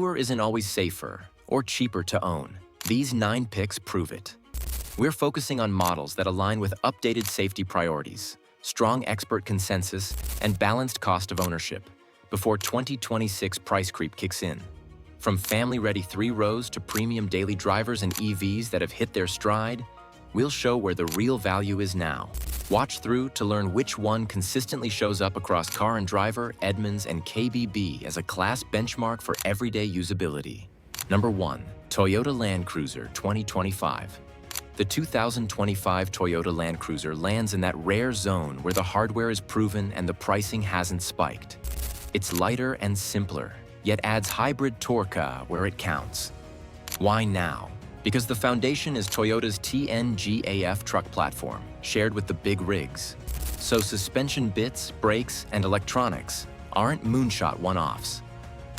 Newer isn't always safer or cheaper to own. These 9 picks prove it. We're focusing on models that align with updated safety priorities, strong expert consensus, and balanced cost of ownership before 2026 price creep kicks in. From family-ready 3-rows to premium daily drivers and EVs that have hit their stride, we'll show where the real value is now. Watch through to learn which one consistently shows up across Car and Driver, Edmunds, and KBB as a class benchmark for everyday usability. Number 1. Toyota Land Cruiser 2025. The 2025 Toyota Land Cruiser lands in that rare zone where the hardware is proven and the pricing hasn't spiked. It's lighter and simpler, yet adds hybrid torque where it counts. Why now? Because the foundation is Toyota's TNGA-F truck platform, shared with the big rigs. So suspension bits, brakes, and electronics aren't moonshot one-offs.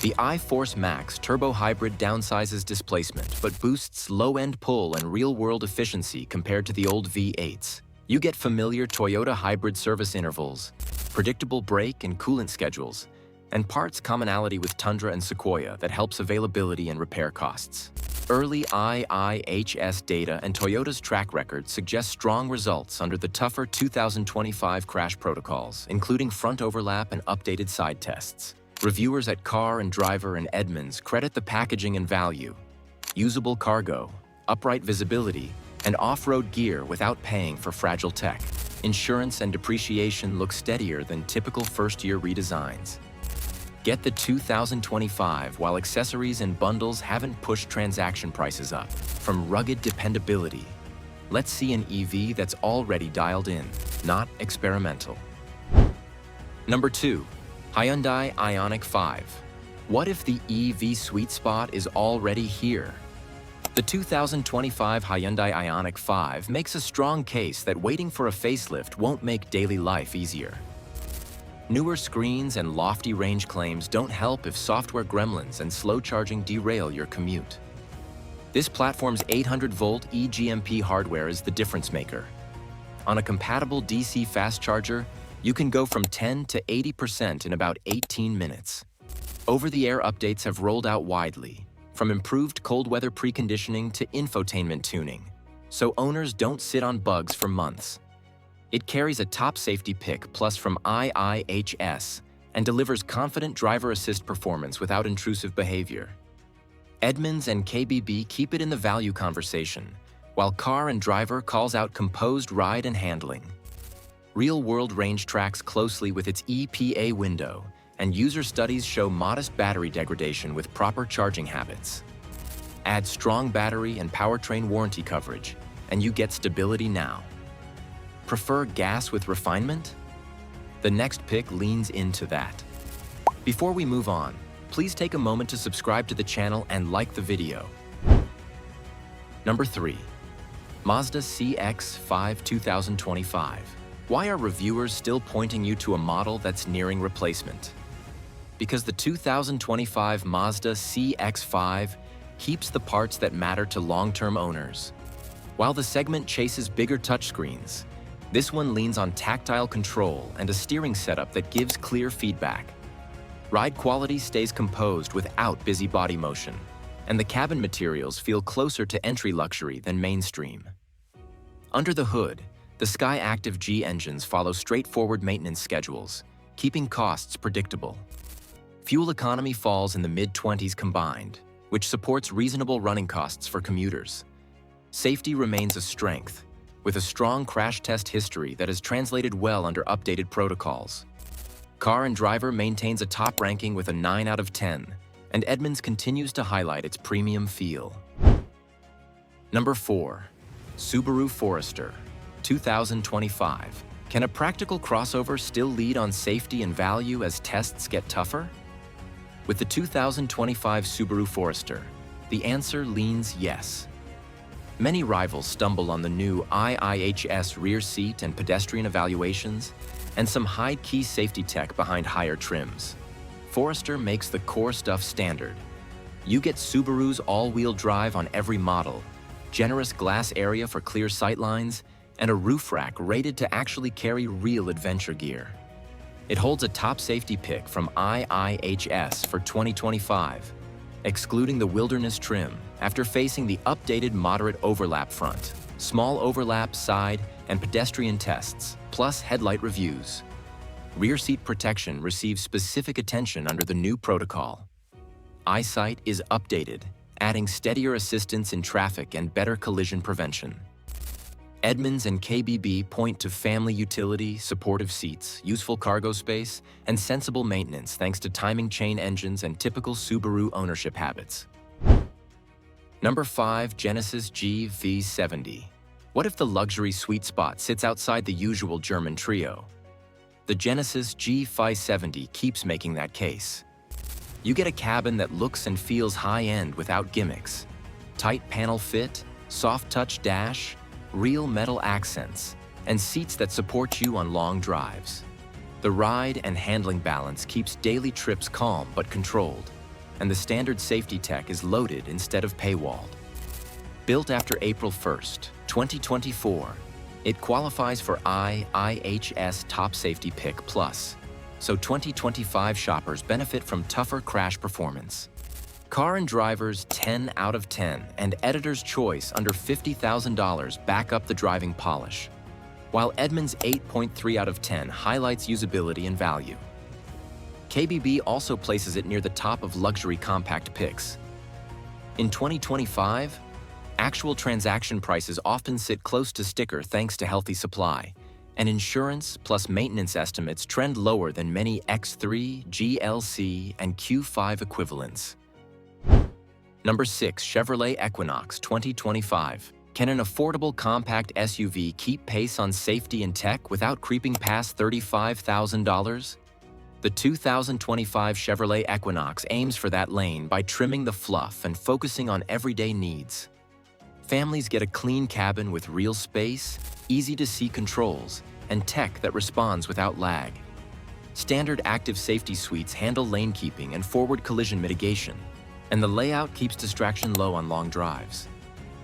The iForce Max turbo hybrid downsizes displacement but boosts low-end pull and real-world efficiency compared to the old V8s. You get familiar Toyota hybrid service intervals, predictable brake and coolant schedules, and parts commonality with Tundra and Sequoia that helps availability and repair costs. Early IIHS data and Toyota's track record suggest strong results under the tougher 2025 crash protocols, including front overlap and updated side tests. Reviewers at Car and Driver and Edmunds credit the packaging and value. Usable cargo, upright visibility, and off-road gear without paying for fragile tech. Insurance and depreciation look steadier than typical first-year redesigns. Get the 2025 while accessories and bundles haven't pushed transaction prices up. From rugged dependability, let's see an EV that's already dialed in, not experimental. Number 2. Hyundai Ioniq 5. What if the EV sweet spot is already here? The 2025 Hyundai Ioniq 5 makes a strong case that waiting for a facelift won't make daily life easier. Newer screens and lofty range claims don't help if software gremlins and slow charging derail your commute. This platform's 800-volt eGMP hardware is the difference maker. On a compatible DC fast charger, you can go from 10 to 80% in about 18 minutes. Over-the-air updates have rolled out widely, from improved cold weather preconditioning to infotainment tuning, so owners don't sit on bugs for months. It carries a top safety pick plus from IIHS and delivers confident driver assist performance without intrusive behavior. Edmunds and KBB keep it in the value conversation, while Car and Driver calls out composed ride and handling. Real-world range tracks closely with its EPA window, and user studies show modest battery degradation with proper charging habits. Add strong battery and powertrain warranty coverage, and you get stability now. Prefer gas with refinement? The next pick leans into that. Before we move on, please take a moment to subscribe to the channel and like the video. Number 3. Mazda CX-5 2025. Why are reviewers still pointing you to a model that's nearing replacement? Because the 2025 Mazda CX-5 keeps the parts that matter to long-term owners. While the segment chases bigger touchscreens, this one leans on tactile control and a steering setup that gives clear feedback. Ride quality stays composed without busy body motion, and the cabin materials feel closer to entry luxury than mainstream. Under the hood, the Skyactiv G engines follow straightforward maintenance schedules, keeping costs predictable. Fuel economy falls in the mid-20s combined, which supports reasonable running costs for commuters. Safety remains a strength, with a strong crash test history that has translated well under updated protocols. Car and Driver maintains a top ranking with a 9 out of 10, and Edmunds continues to highlight its premium feel. Number 4. Subaru Forester 2025. Can a practical crossover still lead on safety and value as tests get tougher? With the 2025 Subaru Forester, the answer leans yes. Many rivals stumble on the new IIHS rear seat and pedestrian evaluations, and some high-key safety tech behind higher trims. Forester makes the core stuff standard. You get Subaru's all-wheel drive on every model, generous glass area for clear sightlines, and a roof rack rated to actually carry real adventure gear. It holds a top safety pick from IIHS for 2025, excluding the wilderness trim after facing the updated moderate overlap front, small overlap side, and pedestrian tests, plus headlight reviews. Rear seat protection receives specific attention under the new protocol. Eyesight is updated, adding steadier assistance in traffic and better collision prevention. Edmunds and KBB point to family utility, supportive seats, useful cargo space, and sensible maintenance thanks to timing chain engines and typical Subaru ownership habits. Number 5. Genesis G V70. What if the luxury sweet spot sits outside the usual German trio? The Genesis G V70 keeps making that case. You get a cabin that looks and feels high-end without gimmicks. Tight panel fit, soft touch dash, real metal accents, and seats that support you on long drives. The ride and handling balance keeps daily trips calm but controlled, and the standard safety tech is loaded instead of paywalled. Built after April 1st, 2024, it qualifies for IIHS Top Safety Pick Plus, so 2025 shoppers benefit from tougher crash performance. Car and Driver's 10 out of 10 and Editor's Choice under $50,000 back up the driving polish, while Edmunds' 8.3 out of 10 highlights usability and value. KBB also places it near the top of luxury compact picks. In 2025, actual transaction prices often sit close to sticker thanks to healthy supply, and insurance plus maintenance estimates trend lower than many X3, GLC, and Q5 equivalents. Number 6. Chevrolet Equinox 2025. Can an affordable compact SUV keep pace on safety and tech without creeping past $35,000? The 2025 Chevrolet Equinox aims for that lane by trimming the fluff and focusing on everyday needs. Families get a clean cabin with real space, easy-to-see controls, and tech that responds without lag. Standard active safety suites handle lane keeping and forward collision mitigation, and the layout keeps distraction low on long drives.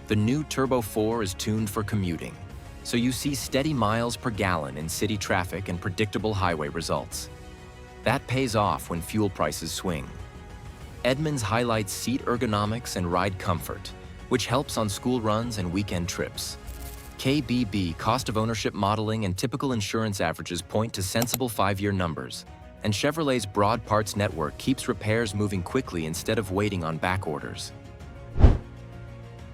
The new Turbo 4 is tuned for commuting, so you see steady miles per gallon in city traffic and predictable highway results. That pays off when fuel prices swing. Edmunds highlights seat ergonomics and ride comfort, which helps on school runs and weekend trips. KBB cost of ownership modeling and typical insurance averages point to sensible 5-year numbers, and Chevrolet's broad parts network keeps repairs moving quickly instead of waiting on back orders.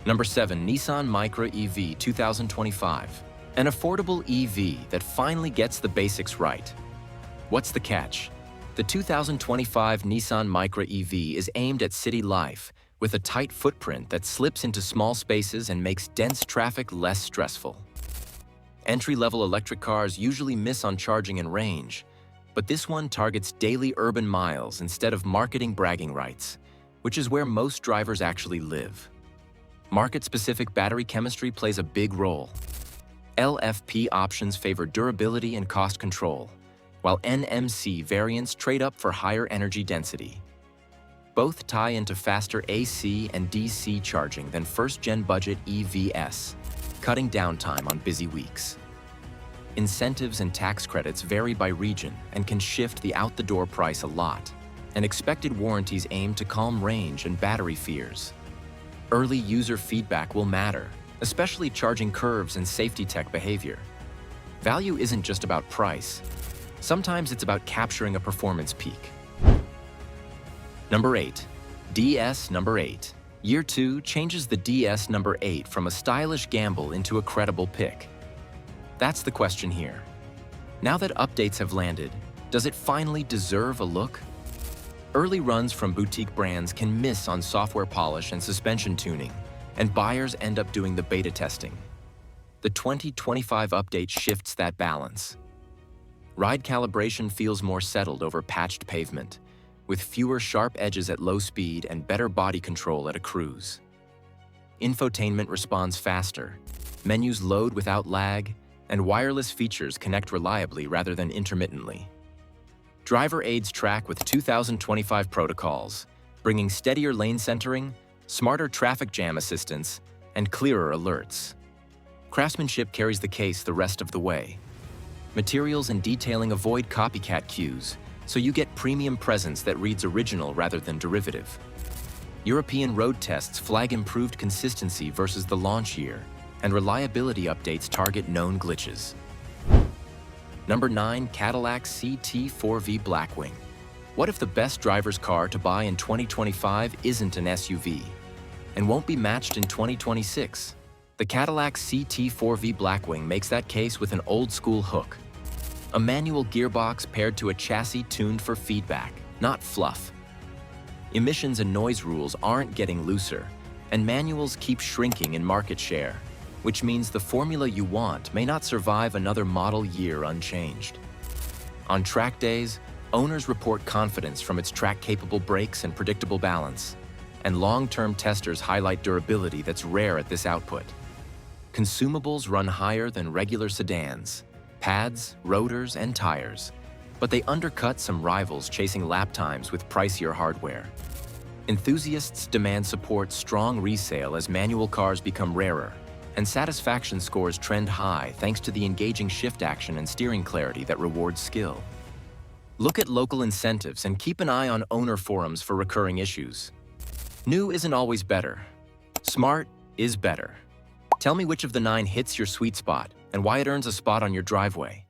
Number 7. Nissan Micra EV 2025. An affordable EV that finally gets the basics right. What's the catch? The 2025 Nissan Micra EV is aimed at city life, with a tight footprint that slips into small spaces and makes dense traffic less stressful. Entry-level electric cars usually miss on charging and range, but this one targets daily urban miles instead of marketing bragging rights, which is where most drivers actually live. Market-specific battery chemistry plays a big role. LFP options favor durability and cost control, while NMC variants trade up for higher energy density. Both tie into faster AC and DC charging than first-gen budget EVs, cutting downtime on busy weeks. Incentives and tax credits vary by region and can shift the out-the-door price a lot, and expected warranties aim to calm range and battery fears. Early user feedback will matter, especially charging curves and safety tech behavior. Value isn't just about price. Sometimes it's about capturing a performance peak. Number 8. DS Number 8. Year 2 changes the DS Number 8 from a stylish gamble into a credible pick. That's the question here. Now that updates have landed, does it finally deserve a look? Early runs from boutique brands can miss on software polish and suspension tuning, and buyers end up doing the beta testing. The 2025 update shifts that balance. Ride calibration feels more settled over patched pavement, with fewer sharp edges at low speed and better body control at a cruise. Infotainment responds faster, menus load without lag, and wireless features connect reliably rather than intermittently. Driver aids track with 2025 protocols, bringing steadier lane centering, smarter traffic jam assistance, and clearer alerts. Craftsmanship carries the case the rest of the way. Materials and detailing avoid copycat cues, so you get premium presence that reads original rather than derivative. European road tests flag improved consistency versus the launch year, and reliability updates target known glitches. Number 9. Cadillac CT4V Blackwing. What if the best driver's car to buy in 2025 isn't an SUV and won't be matched in 2026? The Cadillac CT4V Blackwing makes that case with an old-school hook. A manual gearbox paired to a chassis tuned for feedback, not fluff. Emissions and noise rules aren't getting looser, and manuals keep shrinking in market share, which means the formula you want may not survive another model year unchanged. On track days, owners report confidence from its track-capable brakes and predictable balance, and long-term testers highlight durability that's rare at this output. Consumables run higher than regular sedans: pads, rotors, and tires, but they undercut some rivals chasing lap times with pricier hardware. Enthusiasts demand support strong resale as manual cars become rarer, and satisfaction scores trend high thanks to the engaging shift action and steering clarity that rewards skill. Look at local incentives and keep an eye on owner forums for recurring issues. New isn't always better. Smart is better. Tell me which of the 9 hits your sweet spot and why it earns a spot on your driveway.